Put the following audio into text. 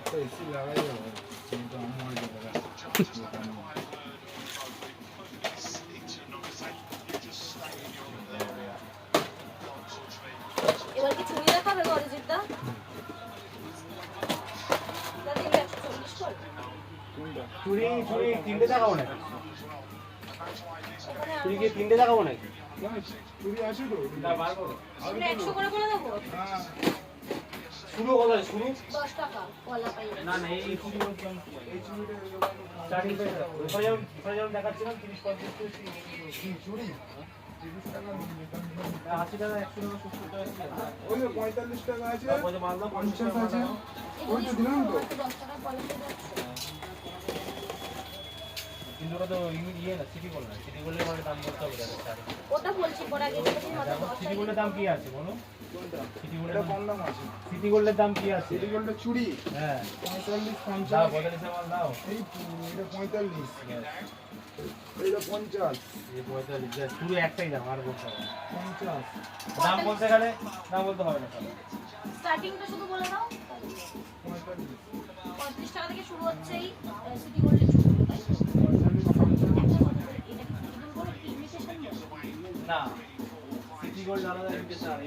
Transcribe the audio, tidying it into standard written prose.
तो इसी लगा ही होगा तो हम और এবার কি ছবি দেখাবে অরিজিৎদা? দাদা 140 কর। চুরি চুরি তিনটে দেখাবো না চুরি কি তিনটে দেখাবো না চুরি আছে তো না বার করো শুনে 100 করে বলে দেবো। হ্যাঁ শুরু কত শুরু 10 টাকা কলা পাই। না না এই চুরি বলতে এই চুরিটা স্টার্টিং প্রাইস ওখানে যেমন দেখাচ্ছিলাম 30 35 চুরি 30 টাকা 80 টাকা 100 টাকা 70 টাকা ওই 45 টাকা আছে তারপরে মালদা 50 আছে ওই তো দিলাম তো 10 টাকা কলা পাই যাচ্ছে। কিন্তু ওটা তো ইয়ে না সিটি গোল্ড না সিটি গোল্ডের মানে দাম বলতে হবে দাদা স্টার্টিং ওটা বলছি পরে আগে যদি মাথা সিটি গোল্ডের দাম কি আছে বলো সিটি এটা গোল্ডের কম দাম আছে সিটি গোল্ডের দাম কি আছে সিটি গোল্ডের চুড়ি হ্যাঁ 45 দাও 50 45 মাল দাও এই এটা 45 এটা 50 এই 45 শুরু একটাই দাম আর বলতে হবে 50 দাম বলতে গেলে দাম বলতে হবে না স্টার্টিংটা শুধু বলে দাও। 45 35 টাকা থেকে শুরু হচ্ছে এই সিটি গোল্ডের চুড়ি, তাই তো? 45 একটা কথা বলি, এটা কি সিটি গোল্ড কি ইমিটেশন? না সিটি গোল্ড আলাদা ইনভিটেশন